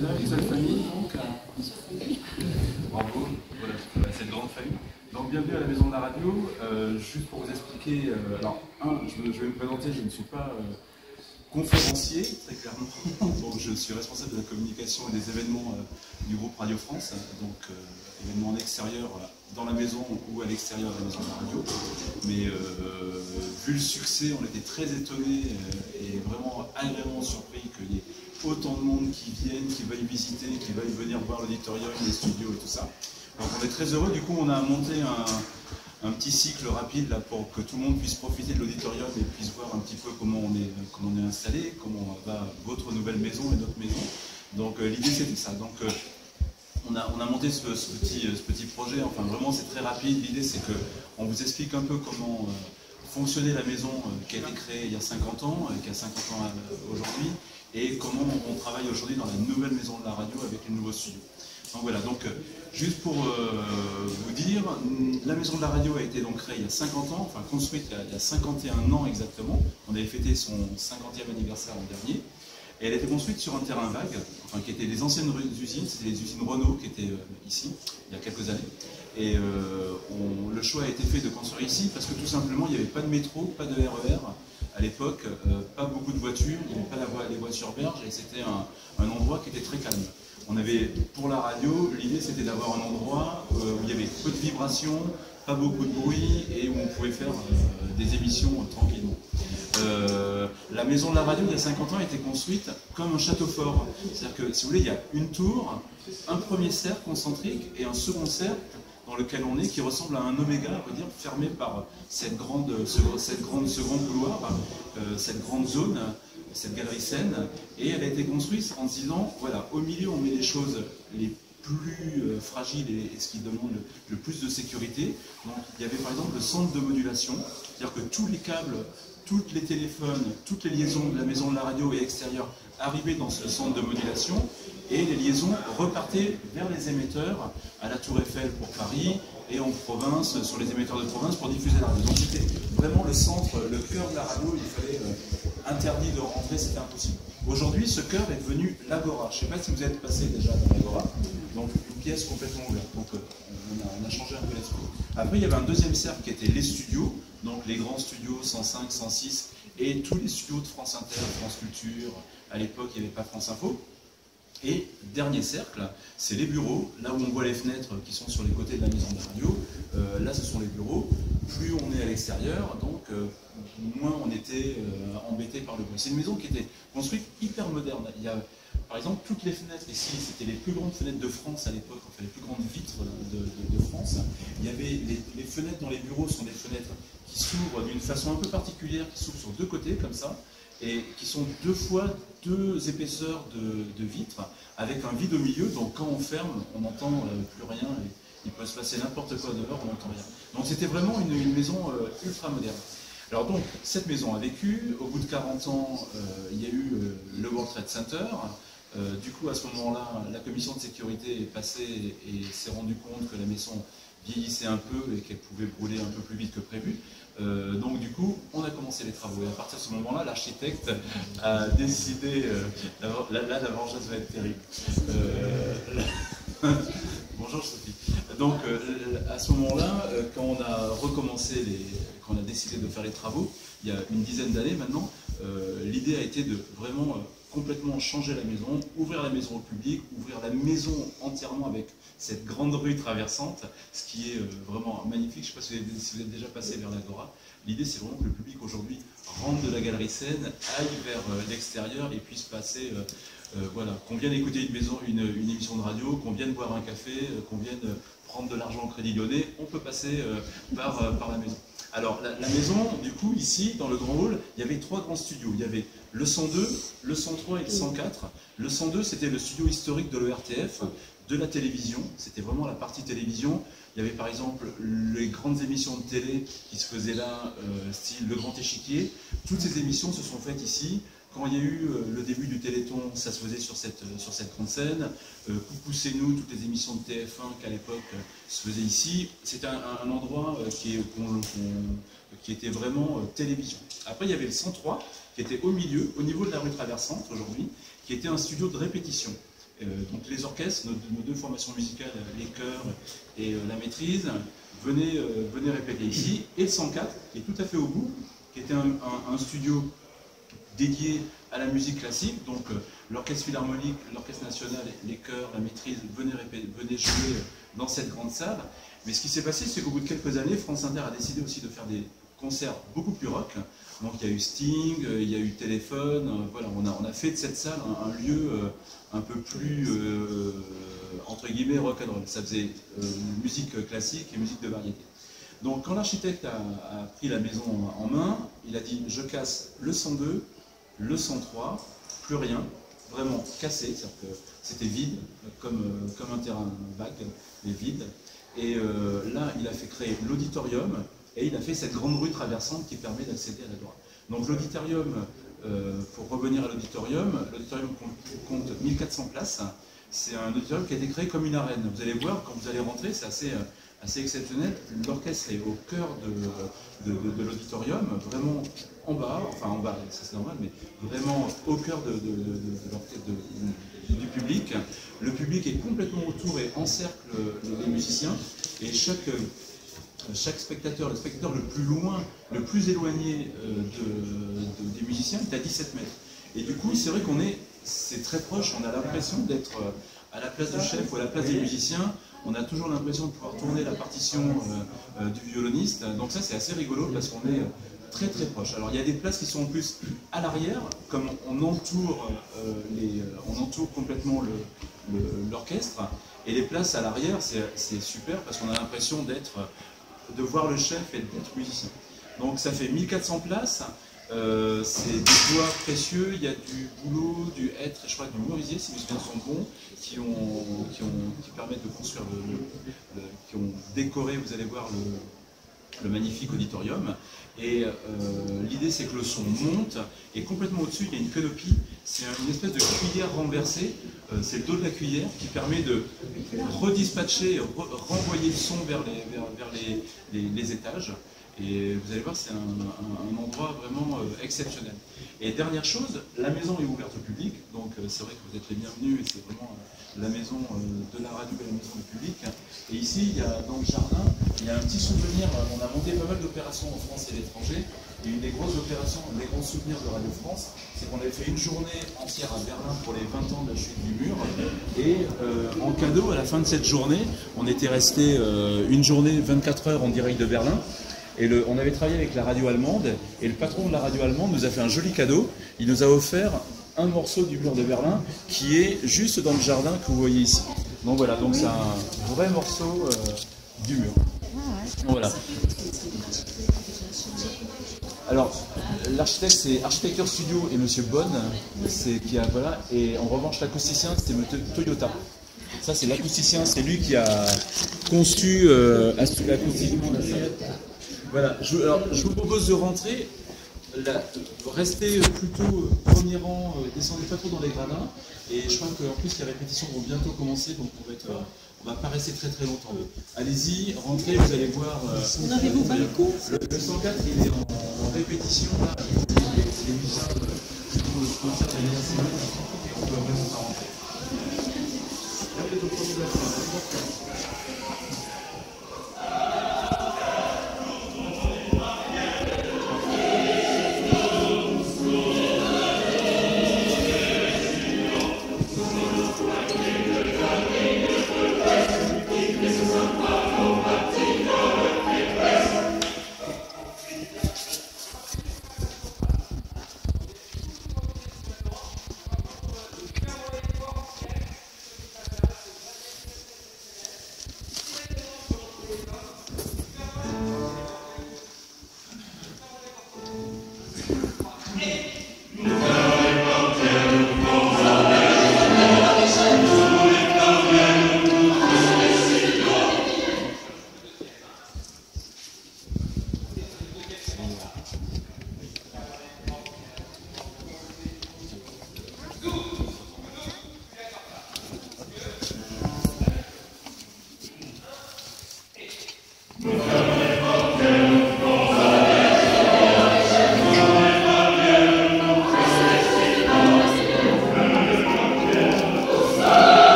Voilà, une seule famille, donc. Bravo, voilà, cette grande famille. Donc bienvenue à la Maison de la Radio. Juste pour vous expliquer, alors je vais me présenter, je ne suis pas conférencier, très clairement. Donc je suis responsable de la communication et des événements du groupe Radio France, donc événements en extérieur dans la maison ou à l'extérieur de la Maison de la Radio. Mais vu le succès, on était très étonnés et vraiment agréablement surpris qu'il y ait autant de monde qui viennent, qui veuillent visiter, qui veuillent venir voir l'auditorium, les studios et tout ça. Donc on est très heureux, du coup on a monté un petit cycle rapide là, pour que tout le monde puisse profiter de l'auditorium et puisse voir un petit peu comment on est installé, comment va votre nouvelle maison et notre maison. Donc l'idée c'était ça. Donc on a monté ce petit projet, enfin vraiment c'est très rapide. L'idée c'est qu'on vous explique un peu comment fonctionnait la maison qui a été créée il y a 50 ans, qui a 50 ans aujourd'hui, et comment on travaille aujourd'hui dans la nouvelle maison de la radio avec les nouveaux studios. Donc voilà, donc juste pour vous dire, la maison de la radio a été donc créée il y a 50 ans, enfin construite il y a 51 ans exactement. On avait fêté son 50e anniversaire l'an dernier. Et elle a été construite sur un terrain vague, enfin, qui était des anciennes usines, c'était les usines Renault qui étaient ici, il y a quelques années. Et le choix a été fait de construire ici parce que tout simplement il n'y avait pas de métro, pas de RER à l'époque, pas beaucoup de voitures, il n'y avait pas les voitures berges et c'était un endroit qui était très calme. On avait, pour la radio, l'idée c'était d'avoir un endroit où il y avait peu de vibrations, pas beaucoup de bruit et où on pouvait faire des émissions tranquillement. La maison de la radio il y a 50 ans a été construite comme un château fort. C'est-à-dire que, si vous voulez, il y a une tour, un premier cercle concentrique et un second cercle dans lequel on est, qui ressemble à un oméga, on va dire, fermé par ce grand couloir, cette grande zone, cette galerie scène, et elle a été construite en se disant, voilà, au milieu on met les choses les plus fragiles et ce qui demande le plus de sécurité. Donc il y avait par exemple le centre de modulation, c'est-à-dire que tous les câbles, tous les téléphones, toutes les liaisons de la maison de la radio et extérieure arrivaient dans ce centre de modulation, et les liaisons repartaient vers les émetteurs à la Tour Eiffel pour Paris et en province, sur les émetteurs de province pour diffuser la radio. Donc c'était vraiment le centre, le cœur de la radio, il fallait interdit de rentrer, c'était impossible. Aujourd'hui, ce cœur est devenu l'Agora. Je ne sais pas si vous êtes passé déjà dans l'Agora, donc une pièce complètement ouverte. Donc on a changé un peu l'esprit. Après, il y avait un deuxième cercle qui était les studios, donc les grands studios 105, 106, et tous les studios de France Inter, France Culture. À l'époque, il n'y avait pas France Info. Et dernier cercle, c'est les bureaux, là où on voit les fenêtres qui sont sur les côtés de la maison de la radio, là ce sont les bureaux. Plus on est à l'extérieur, donc moins on était embêté par le bruit. C'est une maison qui était construite hyper moderne. Il y a, par exemple, toutes les fenêtres ici, c'était les plus grandes fenêtres de France à l'époque, enfin les plus grandes vitres de France. Il y avait les fenêtres dans les bureaux sont des fenêtres qui s'ouvrent d'une façon un peu particulière, qui s'ouvrent sur deux côtés comme ça, et qui sont deux épaisseurs de vitres, avec un vide au milieu, donc quand on ferme, on n'entend plus rien, et il peut se passer n'importe quoi dehors, on n'entend rien. Donc c'était vraiment une maison ultra moderne. Alors donc, cette maison a vécu, au bout de 40 ans, il y a eu le World Trade Center. Du coup, à ce moment-là, la commission de sécurité est passée et s'est rendu compte que la maison vieillissait un peu et qu'elle pouvait brûler un peu plus vite que prévu. Donc du coup, on a commencé les travaux. Et à partir de ce moment-là, l'architecte a décidé... là, la vengeance va être terrible. Bonjour Sophie. Donc à ce moment-là, quand on a recommencé, quand on a décidé de faire les travaux, il y a une dizaine d'années maintenant, l'idée a été de vraiment complètement changer la maison, ouvrir la maison au public, ouvrir la maison entièrement avec cette grande rue traversante, ce qui est vraiment magnifique. Je ne sais pas si vous êtes déjà passé vers l'Agora. L'idée, c'est vraiment que le public aujourd'hui rentre de la galerie Seine, aille vers l'extérieur et puisse passer, voilà, qu'on vienne écouter une émission de radio, qu'on vienne boire un café, qu'on vienne prendre de l'argent au Crédit Lyonnais, on peut passer par la maison. Alors, la maison, du coup, ici, dans le grand hall, il y avait trois grands studios. Il y avait le 102, le 103 et le 104. Le 102, c'était le studio historique de l'ERTF, de la télévision. C'était vraiment la partie télévision. Il y avait par exemple les grandes émissions de télé qui se faisaient là, style Le Grand Échiquier. Toutes ces émissions se sont faites ici. Quand il y a eu le début du Téléthon, ça se faisait sur cette grande scène. Coucou c'est nous, toutes les émissions de TF1 qu'à l'époque se faisaient ici. C'était un endroit qui était vraiment télévision. Après il y avait le 103 qui était au milieu, au niveau de la rue traversante aujourd'hui, qui était un studio de répétition. Donc les orchestres, nos deux formations musicales, les chœurs et la maîtrise, venaient répéter ici. Et le 104, qui est tout à fait au bout, qui était un studio dédié à la musique classique, donc l'orchestre philharmonique, l'orchestre national, les chœurs, la maîtrise venaient jouer dans cette grande salle. Mais ce qui s'est passé, c'est qu'au bout de quelques années, France Inter a décidé aussi de faire des concerts beaucoup plus rock. Donc il y a eu Sting, il y a eu Téléphone, voilà, on a fait de cette salle un lieu un peu plus, entre guillemets, rock'n'roll. Ça faisait musique classique et musique de variété. Donc quand l'architecte a pris la maison en main, il a dit je casse le 102, le 103, plus rien, vraiment cassé, c'est-à-dire que c'était vide, comme un terrain vague, mais vide. Et là, il a fait créer l'auditorium et il a fait cette grande rue traversante qui permet d'accéder à la droite. Donc l'auditorium, pour revenir à l'auditorium compte 1400 places. C'est un auditorium qui a été créé comme une arène. Vous allez voir, quand vous allez rentrer, c'est assez exceptionnel. L'orchestre est au cœur de l'auditorium, vraiment en bas, enfin en bas, ça c'est normal, mais vraiment au cœur du public. Le public est complètement autour et encercle les musiciens, et chaque spectateur, le spectateur le plus loin, le plus éloigné des musiciens, est à 17 mètres. Et du coup, c'est vrai c'est très proche, on a l'impression d'être à la place du chef ou à la place des musiciens. On a toujours l'impression de pouvoir tourner la partition du violoniste. Donc ça, c'est assez rigolo parce qu'on est très très proche. Alors il y a des places qui sont en plus à l'arrière, comme on entoure complètement l'orchestre. Et les places à l'arrière, c'est super parce qu'on a l'impression de voir le chef et d'être musicien. Donc ça fait 1400 places. C'est des bois précieux, il y a du bouleau, du hêtre et je crois du merisier, si mes souvenirs sont bons, qui permettent de construire, qui ont décoré, vous allez voir, le magnifique auditorium. Et l'idée c'est que le son monte et complètement au-dessus il y a une canopie, c'est une espèce de cuillère renversée, c'est le dos de la cuillère qui permet de redispatcher, renvoyer le son vers les étages. Et vous allez voir, c'est un endroit vraiment exceptionnel. Et dernière chose, la maison est ouverte au public, donc c'est vrai que vous êtes les bienvenus, et c'est vraiment la maison de la radio et la maison du public. Et ici, dans le jardin, il y a un petit souvenir, on a monté pas mal d'opérations en France et à l'étranger, et une des grosses opérations, un des grands souvenirs de Radio France, c'est qu'on avait fait une journée entière à Berlin pour les 20 ans de la chute du mur, et en cadeau, à la fin de cette journée, on était resté une journée, 24 heures en direct de Berlin. Et on avait travaillé avec la radio allemande, et le patron de la radio allemande nous a fait un joli cadeau. Il nous a offert un morceau du mur de Berlin qui est juste dans le jardin que vous voyez ici. Donc voilà, donc c'est un vrai morceau du mur. Donc voilà. Alors, l'architecte c'est Architecture Studio et Monsieur Bonne, voilà. Et en revanche l'acousticien c'est Monsieur Toyota. Ça c'est l'acousticien, c'est lui qui a conçu acoustiquement la salle. Voilà, je vous propose de rentrer, restez plutôt premier rang, descendez pas trop dans les gradins, et je crois qu'en plus les répétitions vont bientôt commencer, donc on va pas rester très très longtemps. Allez-y, rentrez, vous allez voir. N'avez-vous pas le coup Le 104 il est en répétition, là, les musiciens du concert de l'anniversaire, et on peut vraiment pas rentrer. Là vous êtes au premier de la fin.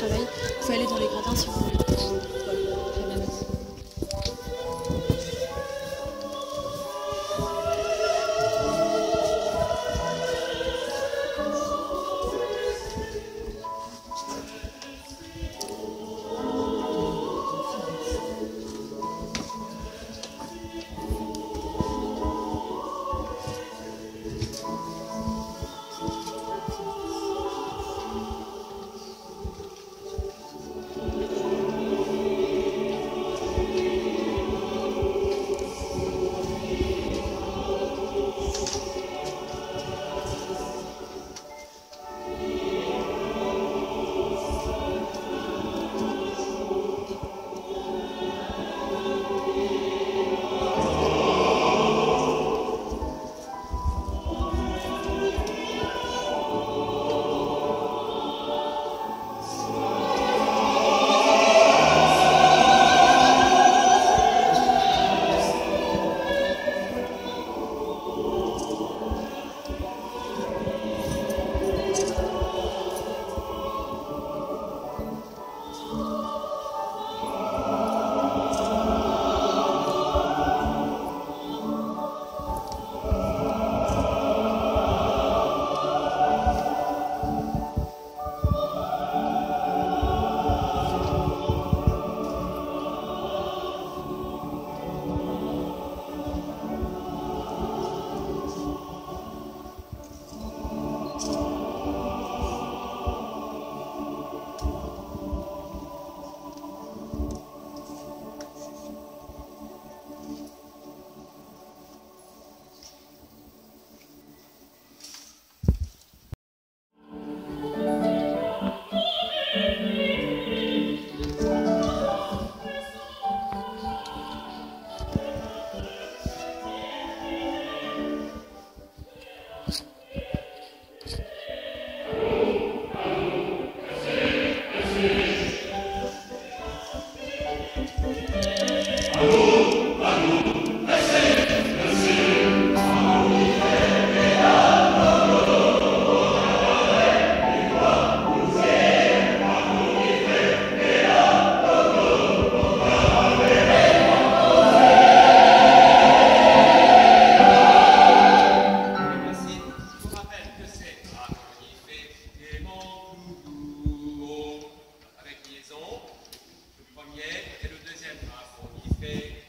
travail. Vous pouvez aller dans les gradins si vous voulez. Voilà. Très bien, merci. Avec liaison, le premier et le deuxième. On y fait